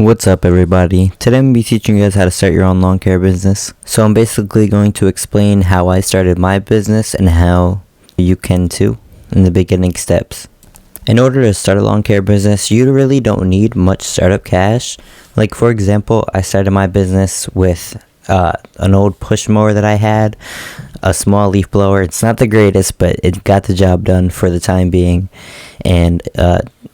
What's up, everybody? Today I'm going to be teaching you guys how to start your own lawn care business. So I'm basically going to explain how I started my business and how you can too in the beginning steps. In order to start a lawn care business, you really don't need much startup cash. Like, for example, I started my business with an old push mower that I had, a small leaf blower. It's not the greatest, but it got the job done for the time being, and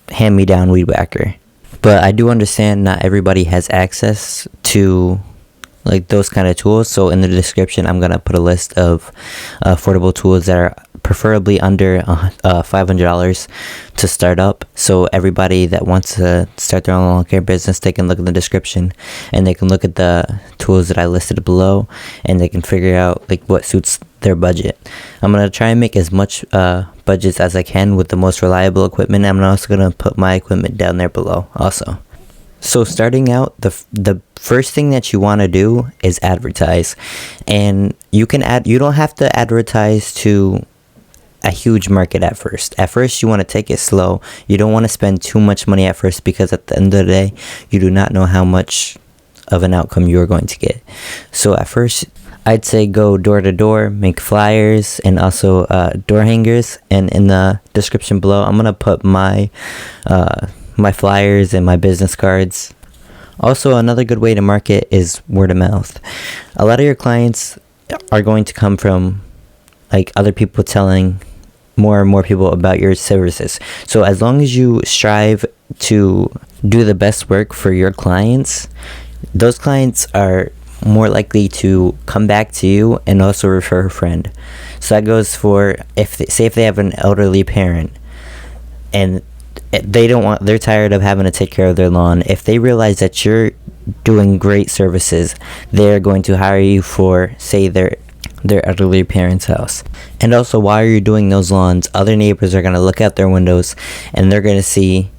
hand-me-down weed whacker. But I do understand not everybody has access to like those kind of tools. So in the description, I'm gonna put a list of affordable tools that are preferably under $500 to start up. So everybody that wants to start their own lawn care business, they can look in the description and they can look at the tools that I listed below, and they can figure out like what suits their budget. I'm gonna try and make as much budgets as I can with the most reliable equipment. I'm also gonna put my equipment down there below also. So starting out, the first thing that you want to do is advertise, and you don't have to advertise to a huge market at first. At first, you want to take it slow. You don't want to spend too much money at first, because at the end of the day, you do not know how much of an outcome you are going to get. So at first, I'd say go door to door, make flyers, and also door hangers. And in the description below, I'm gonna put my flyers and my business cards. Also, another good way to market is word of mouth. A lot of your clients are going to come from like other people telling more and more people about your services. So as long as you strive to do the best work for your clients, those clients are more likely to come back to you and also refer a friend. So that goes for if they have an elderly parent and they're tired of having to take care of their lawn. If they realize that you're doing great services, they're going to hire you for, say, their elderly parents' house. And also, while you're doing those lawns, other neighbors are going to look out their windows and they're going to see,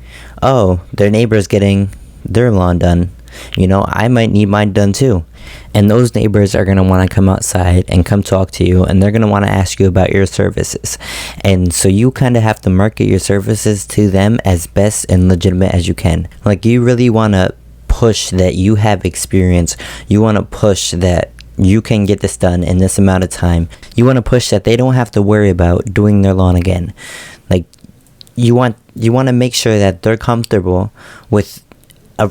oh, their neighbor's getting their lawn done. You know, I might need mine done too. And those neighbors are going to want to come outside and come talk to you, and they're going to want to ask you about your services. And so you kind of have to market your services to them as best and legitimate as you can. Like, you really want to push that you have experience. You want to push that you can get this done in this amount of time. You want to push that they don't have to worry about doing their lawn again. Like, you want to make sure that they're comfortable with a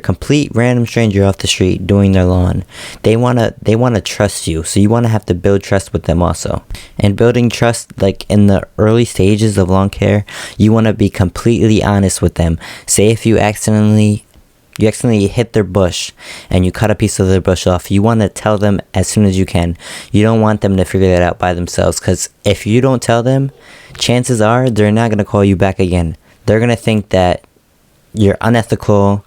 complete random stranger off the street doing their lawn. They wanna trust you, so you wanna have to build trust with them also. And building trust, like in the early stages of lawn care, you wanna be completely honest with them. Say if you accidentally hit their bush and you cut a piece of their bush off, you want to tell them as soon as you can. You don't want them to figure that out by themselves, because if you don't tell them, chances are they're not gonna call you back again. They're gonna think that you're unethical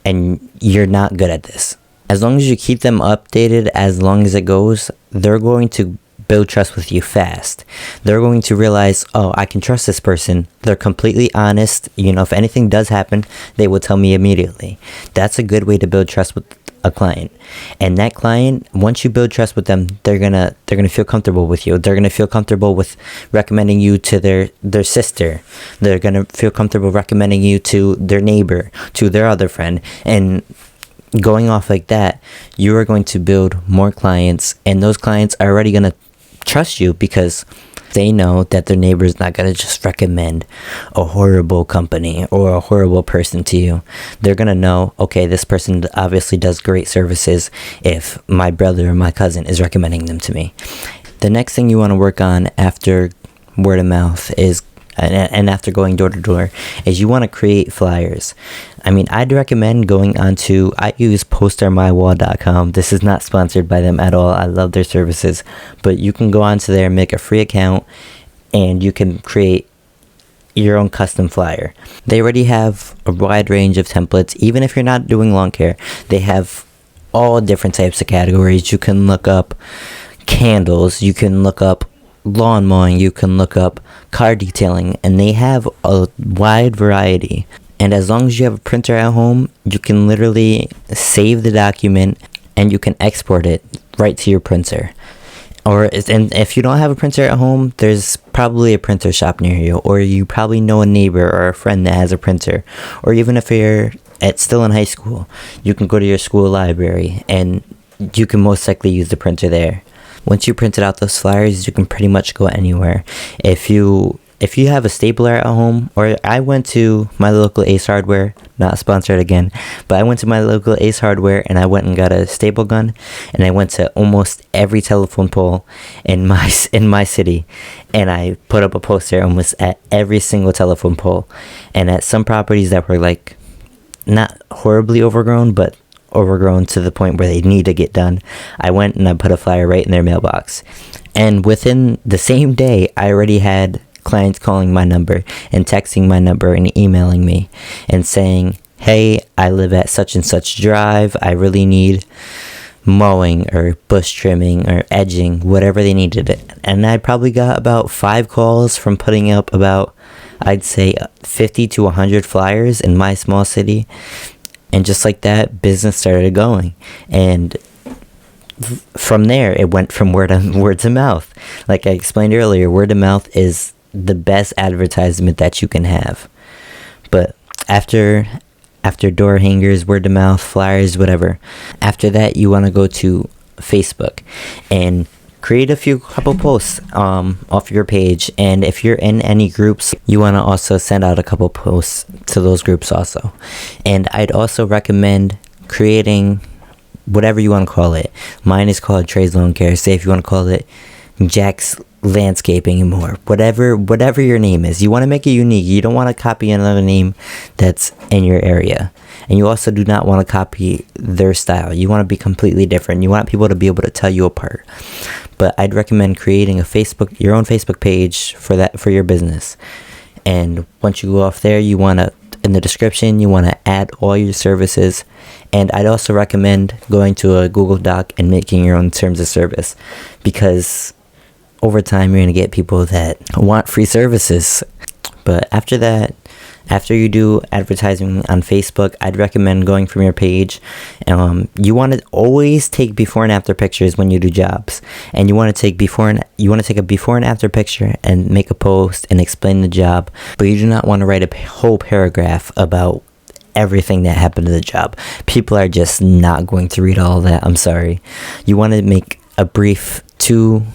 and you're not good at this. As long as you keep them updated as long as it goes, they're going to build trust with you fast. They're going to realize, oh, I can trust this person. They're completely honest. You know, if anything does happen, they will tell me immediately. That's a good way to build trust with a client. And that client, once you build trust with them, they're gonna feel comfortable with you. They're gonna feel comfortable with recommending you to their sister. They're gonna feel comfortable recommending you to their neighbor, to their other friend. And going off like that, you are going to build more clients, and those clients are already gonna trust you because they know that their neighbor is not going to just recommend a horrible company or a horrible person to you. They're going to know, okay, this person obviously does great services if my brother or my cousin is recommending them to me. The next thing you want to work on after word of mouth is, and after going door to door, is you want to create flyers. I mean, I'd recommend going onto, I use postermywall.com. This is not sponsored by them at all. I love their services, but you can go onto there, make a free account, and you can create your own custom flyer. They already have a wide range of templates. Even if you're not doing lawn care, they have all different types of categories. You can look up candles, you can look up lawn mowing, you can look up car detailing, and they have a wide variety. And as long as you have a printer at home, you can literally save the document and you can export it right to your printer. And if you don't have a printer at home, there's probably a printer shop near you, or you probably know a neighbor or a friend that has a printer. Or even if you're still in high school, you can go to your school library and you can most likely use the printer there. Once you printed out those flyers, you can pretty much go anywhere. If you have a stapler at home, or I went to my local Ace Hardware, not sponsored again, but I went to my local Ace Hardware and I went and got a staple gun, and I went to almost every telephone pole in my city, and I put up a poster almost at every single telephone pole, and at some properties that were like not horribly overgrown, but overgrown to the point where they need to get done, I went and I put a flyer right in their mailbox. And within the same day, I already had clients calling my number and texting my number and emailing me and saying, hey, I live at such and such drive, I really need mowing or bush trimming or edging, whatever they needed it. And I probably got about 5 calls from putting up about, I'd say, 50 to 100 flyers in my small city. And just like that, business started going. And from there, it went from word to mouth. Like I explained earlier, word of mouth is the best advertisement that you can have. But after door hangers, word of mouth, flyers, whatever, after that, you want to go to Facebook and create couple posts off your page. And if you're in any groups, you want to also send out a couple posts to those groups also. And I'd also recommend creating whatever you want to call it. Mine is called Trey's Lawn Care. Say if you want to call it Jack's Landscaping and More, whatever your name is, you want to make it unique. You don't want to copy another name that's in your area, and you also do not want to copy their style. You want to be completely different. You want people to be able to tell you apart. But I'd recommend creating your own Facebook page for your business. And once you go off there, you want to, in the description, you want to add all your services. And I'd also recommend going to a Google Doc and making your own terms of service, because over time you're going to get people that want free services. But after that, after you do advertising on Facebook, I'd recommend going from your page. You want to always take before and after pictures when you do jobs, and you want to take a before and after picture and make a post and explain the job. But you do not want to write a whole paragraph about everything that happened to the job. People are just not going to read all that. I'm sorry. You want to make a brief two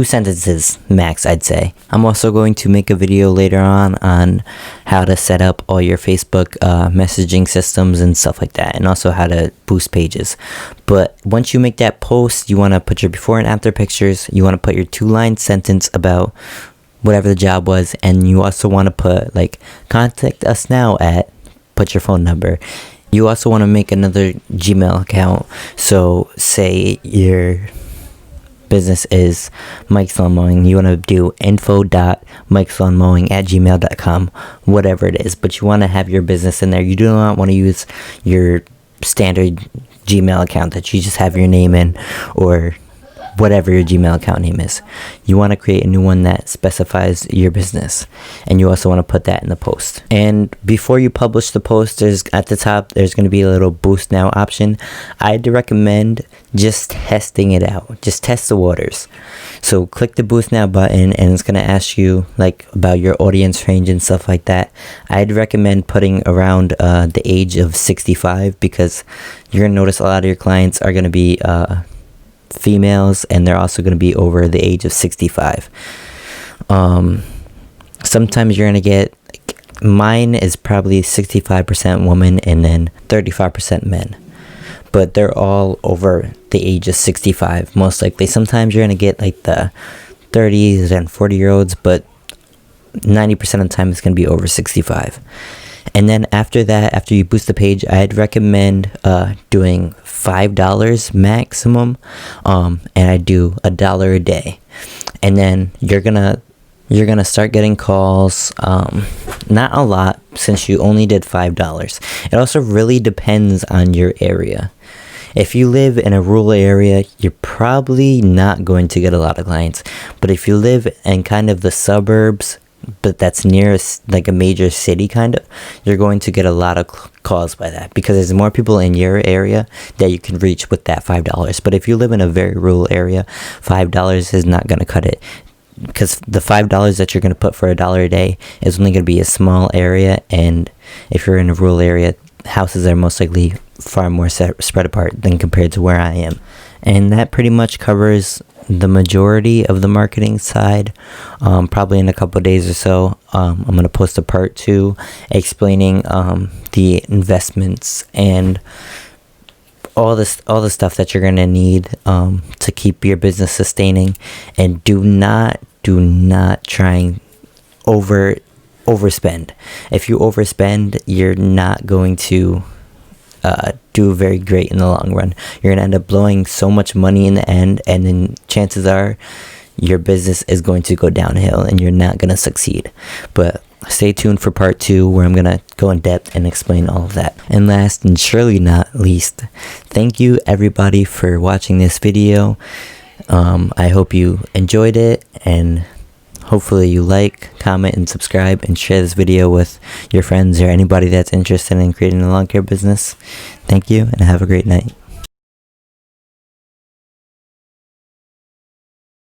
sentences max, I'd say. I'm also going to make a video later on how to set up all your Facebook messaging systems and stuff like that, and also how to boost pages. But once you make that post, you want to put your before and after pictures. You want to put your 2-line sentence about whatever the job was, and you also want to put like contact us now at, put your phone number. You also want to make another Gmail account. So say your business is Mike's Lawn Mowing, you want to do info.mikeslawnmowing@gmail.com, whatever it is, but you want to have your business in there. You do not want to use your standard Gmail account that you just have your name in, or whatever your Gmail account name is. You want to create a new one that specifies your business, and you also want to put that in the post. And before you publish the post, at the top there's going to be a little boost now option. I'd recommend just testing it out. Just test the waters. So click the boost now button, and it's going to ask you like about your audience range and stuff like that. I'd recommend putting around the age of 65, because you're going to notice a lot of your clients are going to be females, and they're also going to be over the age of 65. Sometimes you're going to get, mine is probably 65% woman and then 35% men, but they're all over the age of 65 most likely. Sometimes you're going to get like the 30s and 40-year-olds, but 90% of the time it's going to be over 65. And then after that, after you boost the page, I'd recommend doing $5 maximum, and I do $1 a day. And then you're gonna start getting calls. Not a lot, since you only did $5. It also really depends on your area. If you live in a rural area, you're probably not going to get a lot of clients. But if you live in kind of the suburbs, but that's near like a major city kind of, you're going to get a lot of calls by that, because there's more people in your area that you can reach with that $5. But if you live in a very rural area, $5 is not going to cut it, because the $5 that you're going to put for $1 a day is only going to be a small area. And if you're in a rural area, houses are most likely far more spread apart than compared to where I am. And that pretty much covers the majority of the marketing side. Probably in a couple of days or so, I'm going to post a part 2 explaining the investments and all the stuff that you're going to need to keep your business sustaining. And do not try and overspend. If you overspend, you're not going to do very great in the long run. You're going to end up blowing so much money in the end, and then chances are your business is going to go downhill and you're not going to succeed. But stay tuned for part 2, where I'm going to go in depth and explain all of that. And last and surely not least, thank you everybody for watching this video. I hope you enjoyed it, and hopefully you like, comment, and subscribe, and share this video with your friends or anybody that's interested in creating a lawn care business. Thank you, and have a great night.